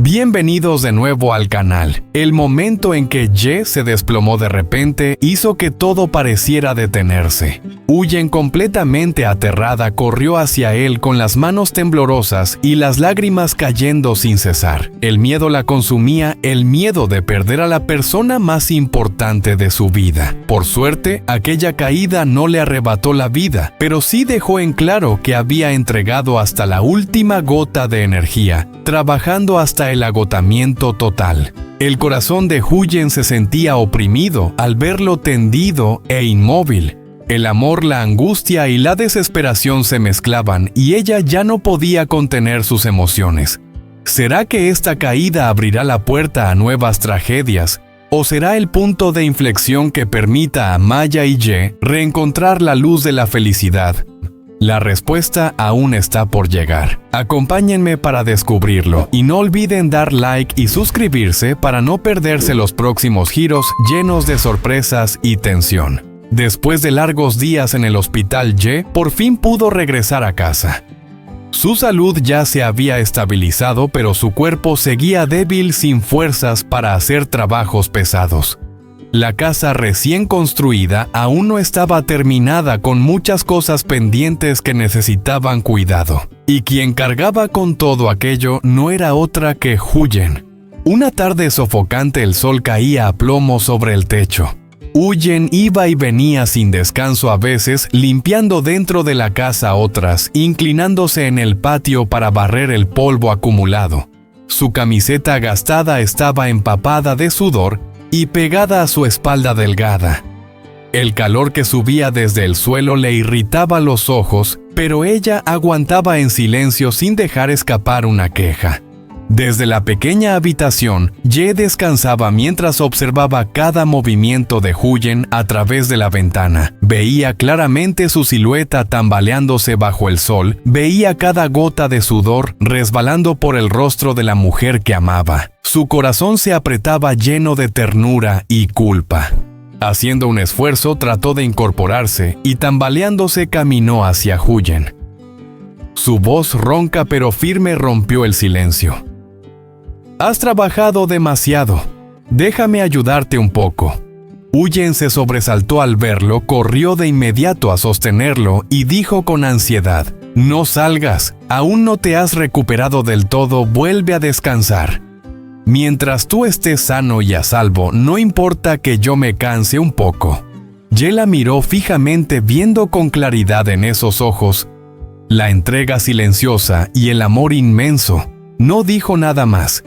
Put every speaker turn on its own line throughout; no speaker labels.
Bienvenidos de nuevo al canal. El momento en que Ye se desplomó de repente hizo que todo pareciera detenerse. Huyen completamente aterrada corrió hacia él con las manos temblorosas y las lágrimas cayendo sin cesar. El miedo la consumía, el miedo de perder a la persona más importante de su vida. Por suerte, aquella caída no le arrebató la vida, pero sí dejó en claro que había entregado hasta la última gota de energía, trabajando hasta el agotamiento total. El corazón de Huyen se sentía oprimido al verlo tendido e inmóvil. El amor, la angustia y la desesperación se mezclaban y ella ya no podía contener sus emociones. ¿Será que esta caída abrirá la puerta a nuevas tragedias? ¿O será el punto de inflexión que permita a Maya y Ye reencontrar la luz de la felicidad? La respuesta aún está por llegar. Acompáñenme para descubrirlo y no olviden dar like y suscribirse para no perderse los próximos giros llenos de sorpresas y tensión. Después de largos días en el hospital, Ye por fin pudo regresar a casa. Su salud ya se había estabilizado, pero su cuerpo seguía débil, sin fuerzas para hacer trabajos pesados. La casa recién construida aún no estaba terminada, con muchas cosas pendientes que necesitaban cuidado. Y quien cargaba con todo aquello no era otra que Huyen. Una tarde sofocante el sol caía a plomo sobre el techo. Huyen iba y venía sin descanso, a veces limpiando dentro de la casa, otras inclinándose en el patio para barrer el polvo acumulado. Su camiseta gastada estaba empapada de sudor y pegada a su espalda delgada. El calor que subía desde el suelo le irritaba los ojos, pero ella aguantaba en silencio sin dejar escapar una queja. Desde la pequeña habitación, Ye descansaba mientras observaba cada movimiento de Huyen a través de la ventana. Veía claramente su silueta tambaleándose bajo el sol, veía cada gota de sudor resbalando por el rostro de la mujer que amaba. Su corazón se apretaba lleno de ternura y culpa. Haciendo un esfuerzo, trató de incorporarse y tambaleándose caminó hacia Huyen. Su voz ronca pero firme rompió el silencio. «Has trabajado demasiado. Déjame ayudarte un poco». Huyen se sobresaltó al verlo, corrió de inmediato a sostenerlo y dijo con ansiedad: «No salgas, aún no te has recuperado del todo, vuelve a descansar. Mientras tú estés sano y a salvo, no importa que yo me canse un poco». Ye la miró fijamente, viendo con claridad en esos ojos la entrega silenciosa y el amor inmenso. No dijo nada más.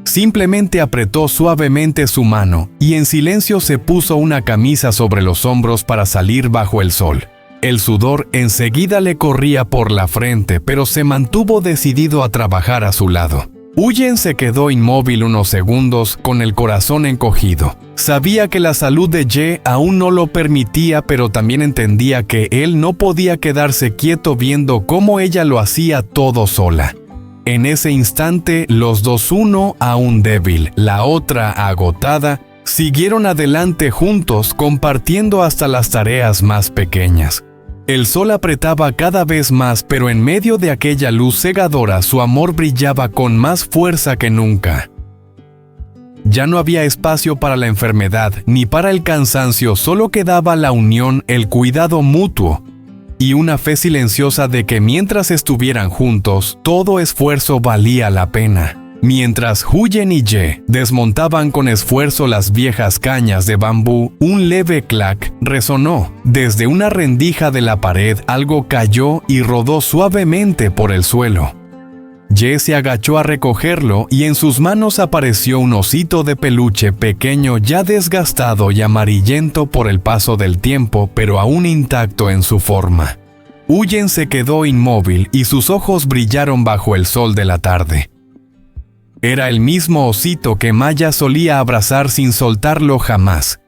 Simplemente apretó suavemente su mano y en silencio se puso una camisa sobre los hombros para salir bajo el sol. El sudor enseguida le corría por la frente, pero se mantuvo decidido a trabajar a su lado. Huyen se quedó inmóvil unos segundos, con el corazón encogido. Sabía que la salud de Ye aún no lo permitía, pero también entendía que él no podía quedarse quieto viendo cómo ella lo hacía todo sola. En ese instante, los dos, uno aún débil, la otra agotada, siguieron adelante juntos, compartiendo hasta las tareas más pequeñas. El sol apretaba cada vez más, pero en medio de aquella luz cegadora su amor brillaba con más fuerza que nunca. Ya no había espacio para la enfermedad ni para el cansancio, solo quedaba la unión, el cuidado mutuo y una fe silenciosa de que mientras estuvieran juntos, todo esfuerzo valía la pena. Mientras Huyen y Ye desmontaban con esfuerzo las viejas cañas de bambú, un leve clac resonó. Desde una rendija de la pared algo cayó y rodó suavemente por el suelo. Ye se agachó a recogerlo y en sus manos apareció un osito de peluche pequeño, ya desgastado y amarillento por el paso del tiempo, pero aún intacto en su forma. Huyen se quedó inmóvil y sus ojos brillaron bajo el sol de la tarde. Era el mismo osito que Maya solía abrazar sin soltarlo jamás.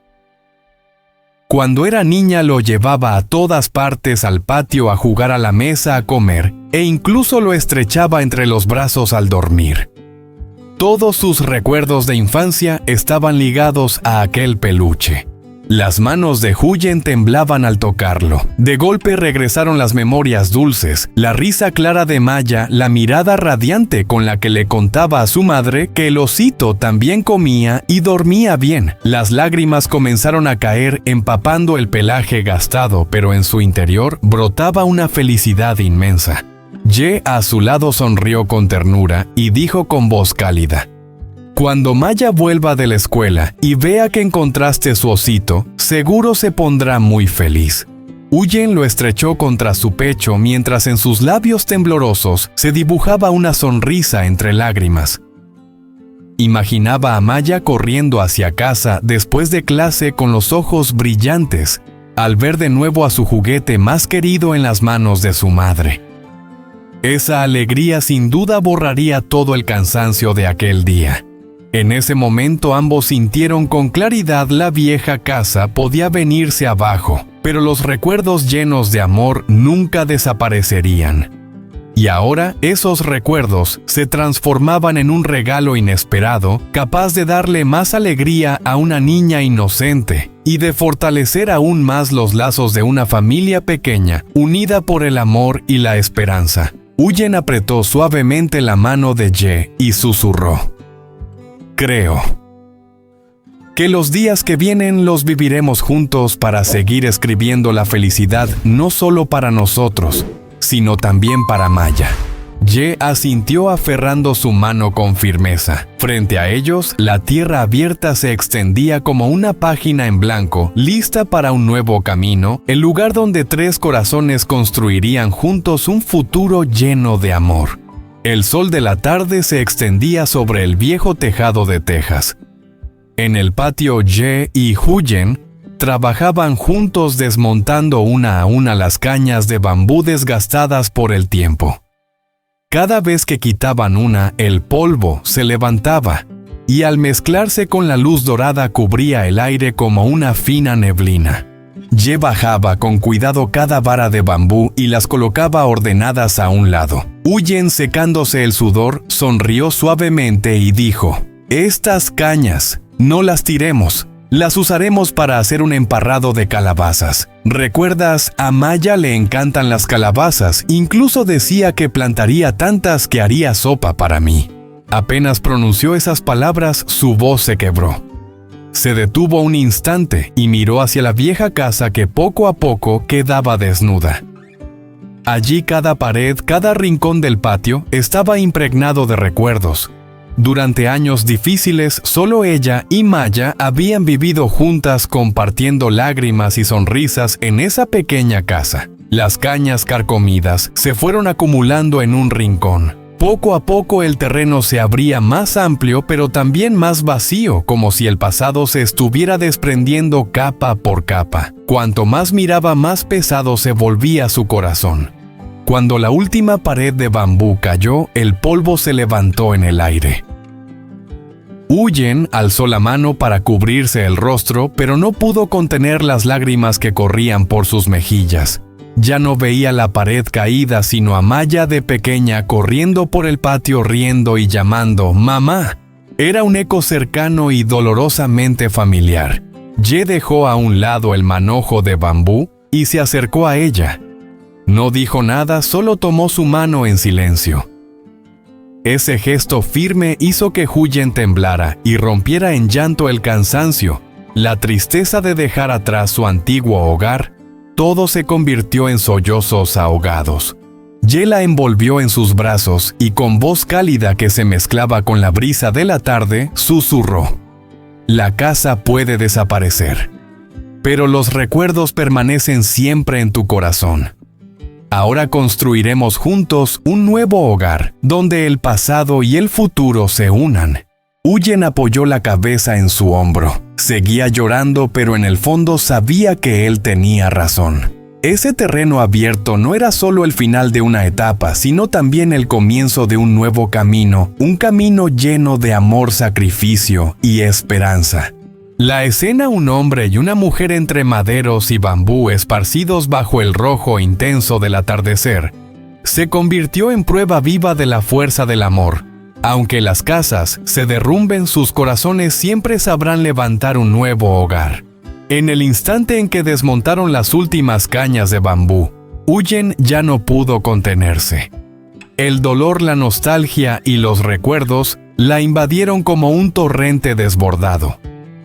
Cuando era niña lo llevaba a todas partes, al patio, a jugar, a la mesa, a comer, e incluso lo estrechaba entre los brazos al dormir. Todos sus recuerdos de infancia estaban ligados a aquel peluche. Las manos de Huyen temblaban al tocarlo. De golpe regresaron las memorias dulces, la risa clara de Maya, la mirada radiante con la que le contaba a su madre que el osito también comía y dormía bien. Las lágrimas comenzaron a caer empapando el pelaje gastado, pero en su interior brotaba una felicidad inmensa. Ye a su lado sonrió con ternura y dijo con voz cálida: «Cuando Maya vuelva de la escuela y vea que encontraste su osito, seguro se pondrá muy feliz». Huyen lo estrechó contra su pecho mientras en sus labios temblorosos se dibujaba una sonrisa entre lágrimas. Imaginaba a Maya corriendo hacia casa después de clase con los ojos brillantes, al ver de nuevo a su juguete más querido en las manos de su madre. Esa alegría sin duda borraría todo el cansancio de aquel día. En ese momento ambos sintieron con claridad la vieja casa podía venirse abajo, pero los recuerdos llenos de amor nunca desaparecerían. Y ahora esos recuerdos se transformaban en un regalo inesperado, capaz de darle más alegría a una niña inocente y de fortalecer aún más los lazos de una familia pequeña, unida por el amor y la esperanza. Huyen apretó suavemente la mano de Ye y susurró: «Creo que los días que vienen los viviremos juntos para seguir escribiendo la felicidad no solo para nosotros, sino también para Maya». Ye asintió aferrando su mano con firmeza. Frente a ellos, la tierra abierta se extendía como una página en blanco, lista para un nuevo camino, el lugar donde tres corazones construirían juntos un futuro lleno de amor. El sol de la tarde se extendía sobre el viejo tejado de tejas. En el patio, Ye y Huyen trabajaban juntos desmontando una a una las cañas de bambú desgastadas por el tiempo. Cada vez que quitaban una, el polvo se levantaba, y al mezclarse con la luz dorada cubría el aire como una fina neblina. Ye bajaba con cuidado cada vara de bambú y las colocaba ordenadas a un lado. Huyen, secándose el sudor, sonrió suavemente y dijo: «Estas cañas, no las tiremos. Las usaremos para hacer un emparrado de calabazas. ¿Recuerdas? A Maya le encantan las calabazas. Incluso decía que plantaría tantas que haría sopa para mí». Apenas pronunció esas palabras, su voz se quebró. Se detuvo un instante y miró hacia la vieja casa que poco a poco quedaba desnuda. Allí cada pared, cada rincón del patio estaba impregnado de recuerdos. Durante años difíciles, solo ella y Maya habían vivido juntas compartiendo lágrimas y sonrisas en esa pequeña casa. Las cañas carcomidas se fueron acumulando en un rincón. Poco a poco el terreno se abría más amplio, pero también más vacío, como si el pasado se estuviera desprendiendo capa por capa. Cuanto más miraba, más pesado se volvía su corazón. Cuando la última pared de bambú cayó, el polvo se levantó en el aire. Huyen alzó la mano para cubrirse el rostro, pero no pudo contener las lágrimas que corrían por sus mejillas. Ya no veía la pared caída, sino a Maya de pequeña corriendo por el patio riendo y llamando «¡Mamá!». Era un eco cercano y dolorosamente familiar. Ye dejó a un lado el manojo de bambú y se acercó a ella. No dijo nada, solo tomó su mano en silencio. Ese gesto firme hizo que Huyen temblara y rompiera en llanto el cansancio, la tristeza de dejar atrás su antiguo hogar. Todo se convirtió en sollozos ahogados. Ye la envolvió en sus brazos y con voz cálida que se mezclaba con la brisa de la tarde, susurró: «La casa puede desaparecer, pero los recuerdos permanecen siempre en tu corazón. Ahora construiremos juntos un nuevo hogar, donde el pasado y el futuro se unan». Huyen apoyó la cabeza en su hombro. Seguía llorando, pero en el fondo sabía que él tenía razón. Ese terreno abierto no era solo el final de una etapa, sino también el comienzo de un nuevo camino, un camino lleno de amor, sacrificio y esperanza. La escena: un hombre y una mujer entre maderos y bambú esparcidos bajo el rojo intenso del atardecer, se convirtió en prueba viva de la fuerza del amor. Aunque las casas se derrumben, sus corazones siempre sabrán levantar un nuevo hogar. En el instante en que desmontaron las últimas cañas de bambú, Huyen ya no pudo contenerse. El dolor, la nostalgia y los recuerdos la invadieron como un torrente desbordado.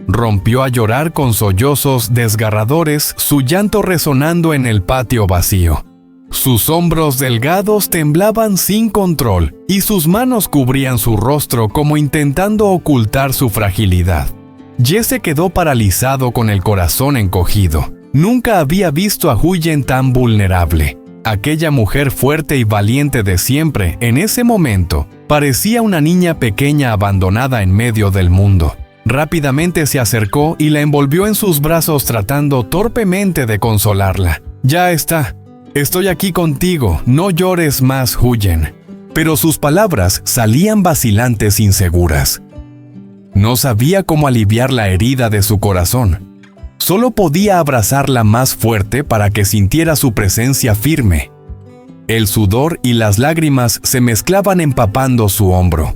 Rompió a llorar con sollozos desgarradores, su llanto resonando en el patio vacío. Sus hombros delgados temblaban sin control y sus manos cubrían su rostro como intentando ocultar su fragilidad. Ye se quedó paralizado con el corazón encogido. Nunca había visto a Huyen tan vulnerable. Aquella mujer fuerte y valiente de siempre, en ese momento, parecía una niña pequeña abandonada en medio del mundo. Rápidamente se acercó y la envolvió en sus brazos tratando torpemente de consolarla. «Ya está. Estoy aquí contigo. No llores más, Huyen». Pero sus palabras salían vacilantes, inseguras. No sabía cómo aliviar la herida de su corazón. Solo podía abrazarla más fuerte para que sintiera su presencia firme. El sudor y las lágrimas se mezclaban empapando su hombro.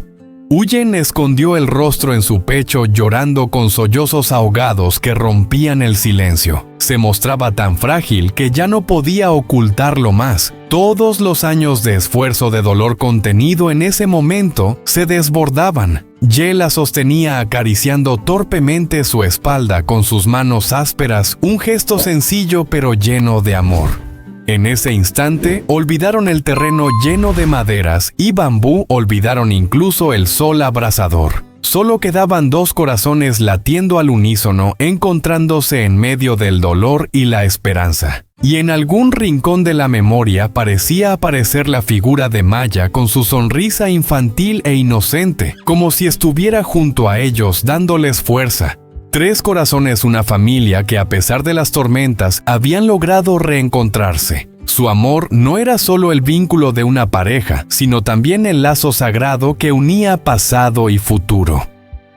Huyen escondió el rostro en su pecho llorando con sollozos ahogados que rompían el silencio. Se mostraba tan frágil que ya no podía ocultarlo más. Todos los años de esfuerzo de dolor contenido en ese momento se desbordaban. Ye la sostenía acariciando torpemente su espalda con sus manos ásperas, un gesto sencillo pero lleno de amor. En ese instante, olvidaron el terreno lleno de maderas y bambú, olvidaron incluso el sol abrasador. Solo quedaban dos corazones latiendo al unísono, encontrándose en medio del dolor y la esperanza. Y en algún rincón de la memoria parecía aparecer la figura de Maya con su sonrisa infantil e inocente, como si estuviera junto a ellos dándoles fuerza. Tres corazones, una familia que a pesar de las tormentas habían logrado reencontrarse. Su amor no era solo el vínculo de una pareja, sino también el lazo sagrado que unía pasado y futuro.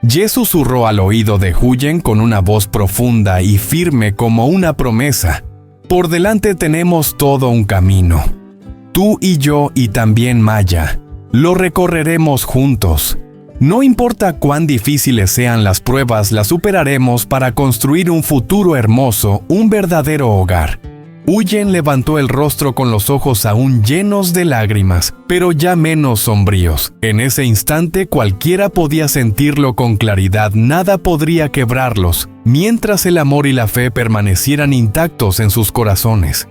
Ye susurró al oído de Huyen con una voz profunda y firme como una promesa. Por delante tenemos todo un camino. Tú y yo y también Maya. Lo recorreremos juntos. No importa cuán difíciles sean las pruebas, las superaremos para construir un futuro hermoso, un verdadero hogar. Huyen levantó el rostro con los ojos aún llenos de lágrimas, pero ya menos sombríos. En ese instante cualquiera podía sentirlo con claridad, nada podría quebrarlos, mientras el amor y la fe permanecieran intactos en sus corazones.